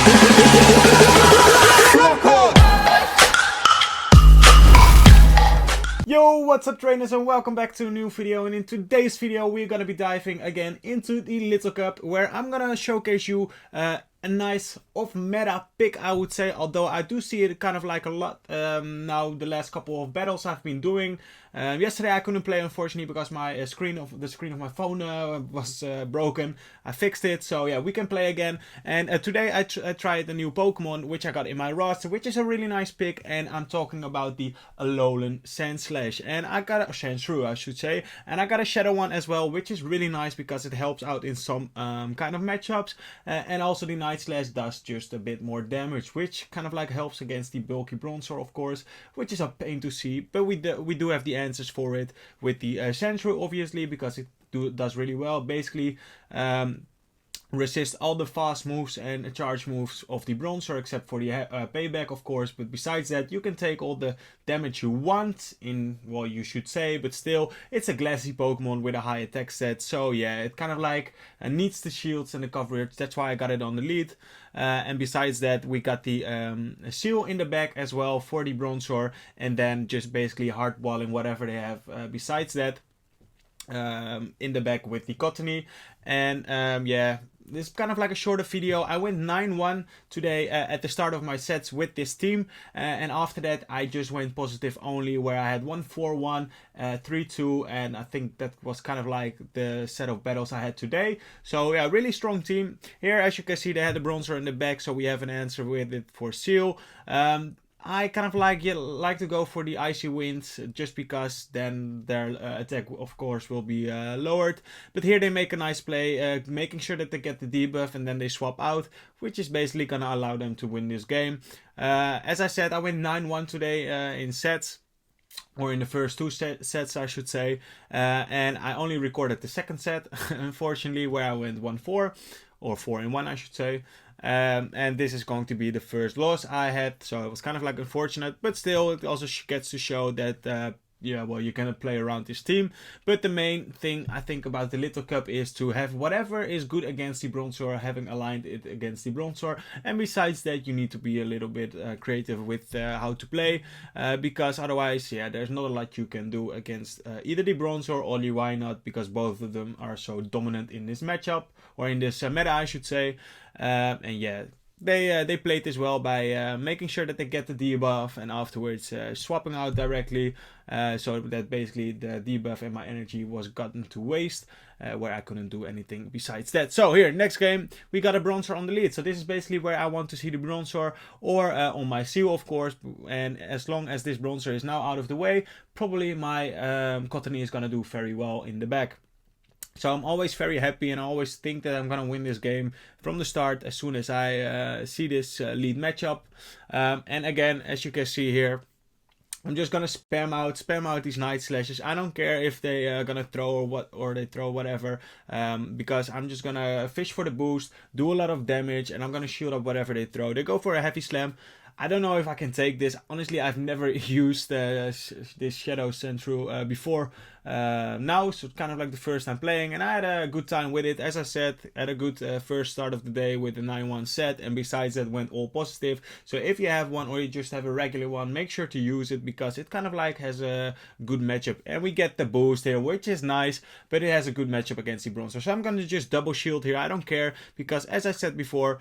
Yo, what's up trainers, and welcome back to a new video. And in today's video we're gonna be diving again into the Little Cup, where I'm gonna showcase you a nice off-meta pick, I would say, although I do see it kind of like a lot now the last couple of battles I've been doing. Yesterday I couldn't play, unfortunately, because my the screen of my phone was broken. I fixed it, so yeah, we can play again. And today I tried a new Pokemon which I got in my roster, which is a really nice pick, and I'm talking about the Alolan Sandshrew. And I got a Sandshrew, I should say, and I got a Shadow one as well, which is really nice because it helps out in some kind of matchups, and also the Night Slash does just a bit more damage, which kind of like helps against the bulky Bronzor, of course, which is a pain to see, but we do have the answers for it with the Sandshrew, obviously, because it does really well. Basically resist all the fast moves and charge moves of the Bronzor, except for the payback, of course. But besides that, you can take all the damage you want in, well, you should say, but still, it's a glassy Pokemon with a high attack set. So yeah, it kind of like needs the shields and the coverage. That's why I got it on the lead. And besides that, we got the seal in the back as well for the Bronzor, and then just basically hardballing whatever they have besides that in the back with the Cottony. And yeah, this is kind of like a shorter video. I went 9-1 today at the start of my sets with this team, and after that I just went positive only, where I had 1-4-1, 3-2, and I think that was kind of like the set of battles I had today. So yeah, really strong team. Here, as you can see, they had the Bronzor in the back, so we have an answer with it for seal. I kind of like to go for the Icy Winds, just because then their attack, of course, will be lowered. But here they make a nice play, making sure that they get the debuff, and then they swap out, which is basically going to allow them to win this game. As I said, I went 9-1 today in sets, or in the first two sets, I should say. And I only recorded the second set, unfortunately, where I went 1-4, or 4-1, I should say. And this is going to be the first loss I had, so it was kind of like unfortunate, but still, it also gets to show that yeah, well, you cannot play around this team. But the main thing I think about the Little Cup is to have whatever is good against the Bronzor, having aligned it against the Bronzor. And besides that, you need to be a little bit creative with how to play, because otherwise, yeah, there's not a lot you can do against either the Bronzor or the WYNAUT, because both of them are so dominant in this matchup, or in this meta, I should say. And yeah, they played this well by making sure that they get the debuff, and afterwards swapping out directly, so that basically the debuff and my energy was gotten to waste, where I couldn't do anything besides that. So here, next game, we got a Bronzor on the lead. So this is basically where I want to see the Bronzor, or on my seal, of course. And as long as this Bronzor is now out of the way, probably my Cottony is gonna do very well in the back. So I'm always very happy, and I always think that I'm gonna win this game from the start as soon as I see this lead matchup. And again, as you can see here, I'm just gonna spam out these Night Slashes. I don't care if they are gonna throw or they throw whatever, because I'm just gonna fish for the boost, do a lot of damage, and I'm gonna shield up whatever they throw. They go for a heavy slam. I don't know if I can take this. Honestly, I've never used this Shadow Sandshrew before now, so it's kind of like the first time playing, and I had a good time with it. As I said, had a good first start of the day with the 9-1 set, and besides that, went all positive. So if you have one, or you just have a regular one, make sure to use it, because it kind of like has a good matchup. And we get the boost here, which is nice, but it has a good matchup against the Bronzor. So I'm going to just double shield here. I don't care, because as I said before,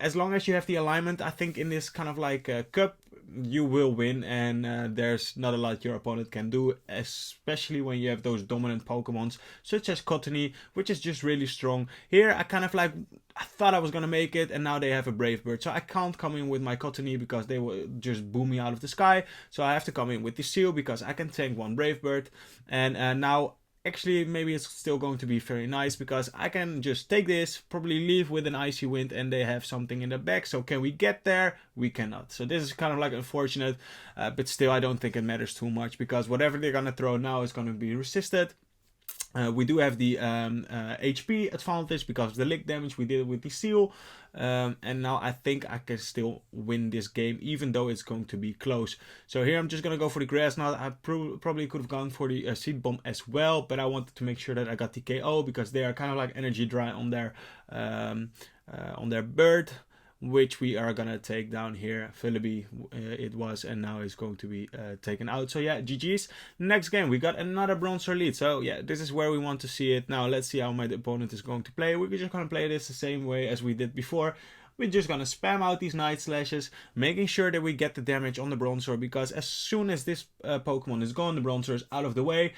as long as you have the alignment, I think in this kind of like cup, you will win, and there's not a lot your opponent can do, especially when you have those dominant Pokemons such as Cottony, which is just really strong. Here I kind of like, I thought I was gonna make it, and now they have a Brave Bird, so I can't come in with my Cottony because they will just boom me out of the sky. So I have to come in with the seal, because I can tank one Brave Bird. And now actually maybe it's still going to be very nice, because I can just take this, probably leave with an Icy Wind, and they have something in the back. So can we get there? We cannot. So this is kind of like unfortunate, but still I don't think it matters too much, because whatever they're gonna throw now is gonna be resisted. We do have the HP advantage because of the lick damage we did with the seal. And now I think I can still win this game, even though it's going to be close. So here I'm just going to go for the Grass Knot. I probably could have gone for the Seed Bomb as well, but I wanted to make sure that I got the KO, because they are kind of like energy dry on their bird. which we are gonna take down here. Philippi it was, and now it's going to be taken out. So yeah, GG's. Next game, we got another Bronzor lead. So yeah, this is where we want to see it. Now let's see how my opponent is going to play. We're just gonna play this the same way as we did before. We're just gonna spam out these Night Slashes, making sure that we get the damage on the Bronzor, because as soon as this Pokemon is gone, the Bronzor is out of the way.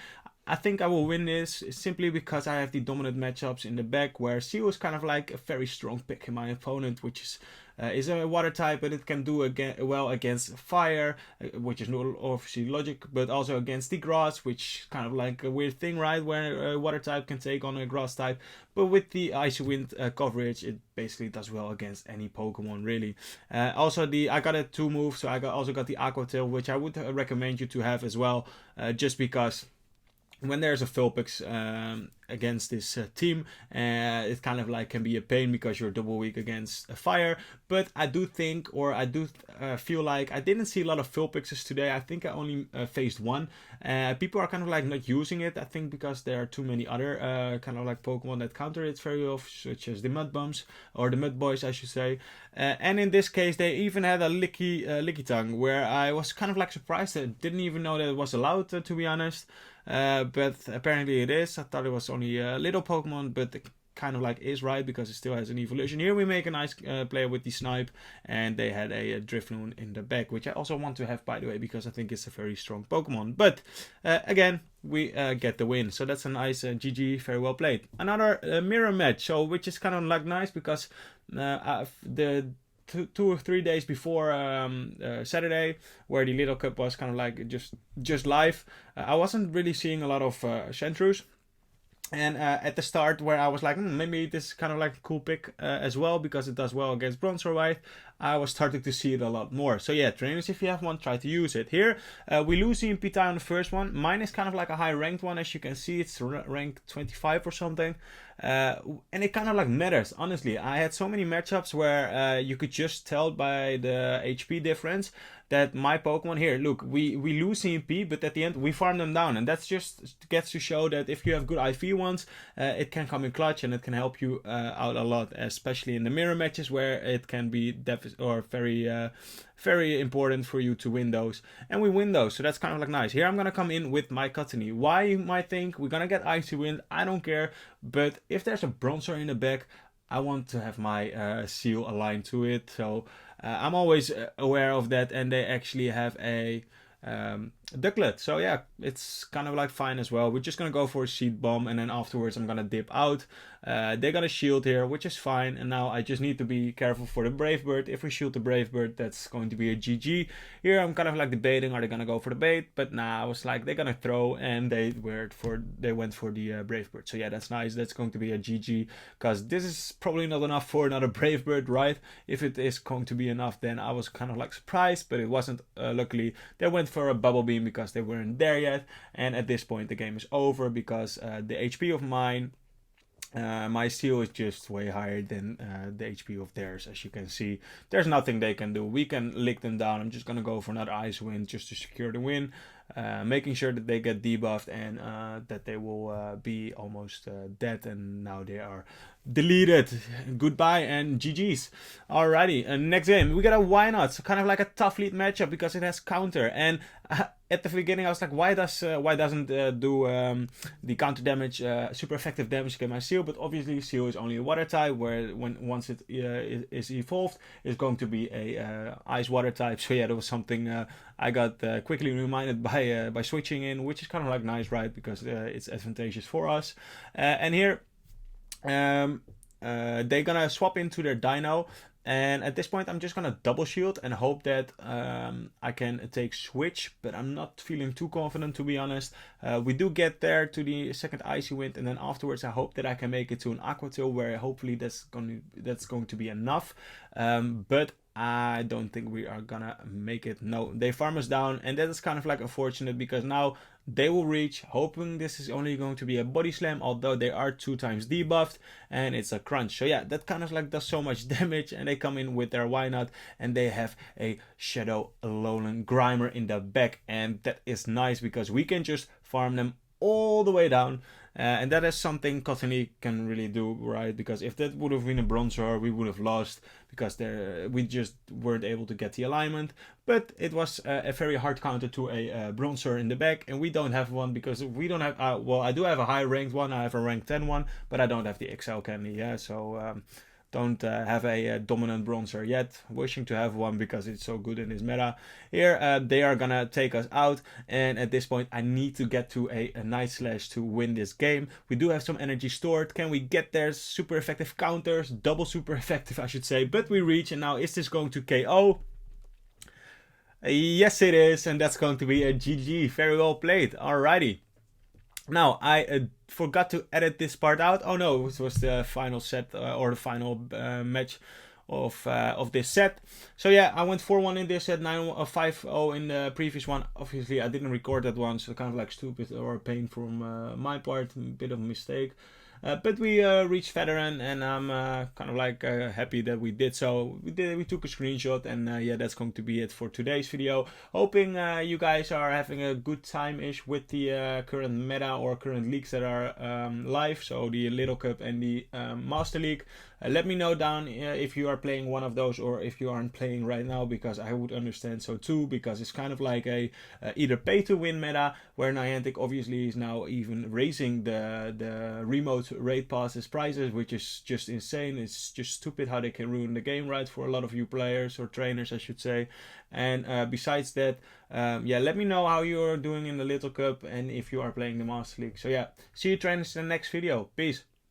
I think I will win this simply because I have the dominant matchups in the back, where Seal is kind of like a very strong pick in my opponent, which is a water type, but it can do well against fire, which is obviously logic, but also against the grass, which is kind of like a weird thing, right, where a water type can take on a grass type. But with the Icy Wind coverage, it basically does well against any Pokemon, really. Also, I got a 2 move, so I also got the Aqua Tail, which I would recommend you to have as well, just because when there's a Vulpix against this team, it kind of like can be a pain because you're double weak against fire. But I do think, or I do feel like I didn't see a lot of Vulpixes today. I think I only faced 1. People are kind of like not using it, I think, because there are too many other kind of like Pokemon that counter it very well, such as the Mud Bums, or the Mud Boys, I should say. And in this case, they even had a Licky Tongue, where I was kind of like surprised. I didn't even know that it was allowed, to be honest. But apparently it is. I thought it was only a little Pokemon, but it kind of like is, right, because it still has an evolution. Here we make a nice play with the Snipe, and they had a Drifloon in the back, which I also want to have, by the way, because I think it's a very strong Pokemon. But again, we get the win, so that's a nice GG, very well played. Another mirror match, so which is kind of like nice because the 2 or 3 days before Saturday, where the Little Cup was kind of like just live, I wasn't really seeing a lot of Sandshrews. And at the start, where I was like, maybe this is kind of like a cool pick as well, because it does well against Bronzor White, I was starting to see it a lot more. So yeah, trainers, if you have one, try to use it. Here, we lose the EMP tie on the first one. Mine is kind of like a high ranked one, as you can see. It's ranked 25 or something. And it kind of like matters, honestly. I had so many matchups where you could just tell by the HP difference that my Pokemon here, look, we lose EMP, but at the end we farm them down, and that's just gets to show that if you have good IV ones, it can come in clutch, and it can help you out a lot, especially in the mirror matches, where it can be very important for you to win those, and we win those, so that's kind of like nice. Here I'm gonna come in with my Cottonee. Why, you might think? We're gonna get Icy Wind, I don't care, but if there's a Bronzor in the back, I want to have my Seal aligned to it, so I'm always aware of that, and they actually have a Ducklet, so yeah, it's kind of like fine as well. We're just gonna go for a Seed Bomb, and then afterwards I'm gonna dip out. They got a shield here, which is fine, and now I just need to be careful for the Brave Bird. If we shield the Brave Bird, that's going to be a GG. Here I'm kind of like debating, are they gonna go for the bait? But nah, I was like, they're gonna throw, and they went for the Brave Bird. So yeah, that's nice. That's going to be a GG, because this is probably not enough for another Brave Bird, right? If it is going to be enough, then I was kind of like surprised, but it wasn't. Luckily, they went for a Bubble Beam because they weren't there yet, and at this point the game is over, because the HP of mine, my Seal is just way higher than the HP of theirs. As you can see, there's nothing they can do. We can lick them down. I'm just gonna go for another Ice Wind just to secure the win, making sure that they get debuffed, and that they will be almost dead, and now they are deleted. Goodbye and GG's. Alrighty, next game we got a WYNAUT, so kind of like a tough lead matchup because it has counter, and at the beginning I was like, why doesn't do the counter damage super effective damage against my Seal? But obviously Seal is only a water type, where once it is evolved, it's going to be a ice water type. So yeah, there was something I got quickly reminded by switching in, which is kind of like nice, right? Because it's advantageous for us. And here they're gonna swap into their Dino, and at this point I'm just gonna double shield and hope that I can take switch, but I'm not feeling too confident, to be honest. We do get there to the second Icy Wind, and then afterwards I hope that I can make it to an Aqua Tail, where hopefully that's going to be enough, but I don't think we are gonna make it. No, they farm us down, and that is kind of like unfortunate, because now they will reach, hoping this is only going to be a body slam, although they are 2 times debuffed, and it's a crunch. So yeah, that kind of like does so much damage, and they come in with their WYNAUT, and they have a Shadow Alolan Grimer in the back, and that is nice because we can just farm them all the way down, And that is something Cotton League can really do, right? Because if that would have been a Bronzor, we would have lost because we just weren't able to get the alignment. But it was a very hard counter to a Bronzor in the back, and we don't have one because we don't have. Well, I do have a high ranked one. I have a rank 10 one, but I don't have the XL candy. Yeah, so. Don't have a dominant Bronzor yet. Wishing to have one because it's so good in this meta. Here they are gonna take us out, and at this point I need to get to a Night Slash to win this game. We do have some energy stored. Can we get there? Super effective counters, double super effective I should say, but we reach. And now is this going to KO? Yes it is, and that's going to be a GG. Very well played. Alrighty. Now, I forgot to edit this part out. Oh no, it was the final set or the final match of this set. So yeah, I went 4-1 in this set, 5-0 in the previous one. Obviously, I didn't record that one, so kind of like stupid or pain from my part, a bit of a mistake. But we reached veteran, and I'm kind of like happy that we did so. We took a screenshot, and yeah, that's going to be it for today's video. Hoping you guys are having a good time-ish with the current meta or current leagues that are live, so the Little Cup and the Master League. Let me know down if you are playing one of those or if you aren't playing right now, because I would understand so too, because it's kind of like a either pay to win meta, where Niantic obviously is now even raising the remote raid passes prices, which is just insane. It's just stupid how they can ruin the game, right, for a lot of you players or trainers I should say. And besides that, yeah, let me know how you're doing in the Little Cup and if you are playing the Master League. So yeah, see you trainers in the next video. Peace.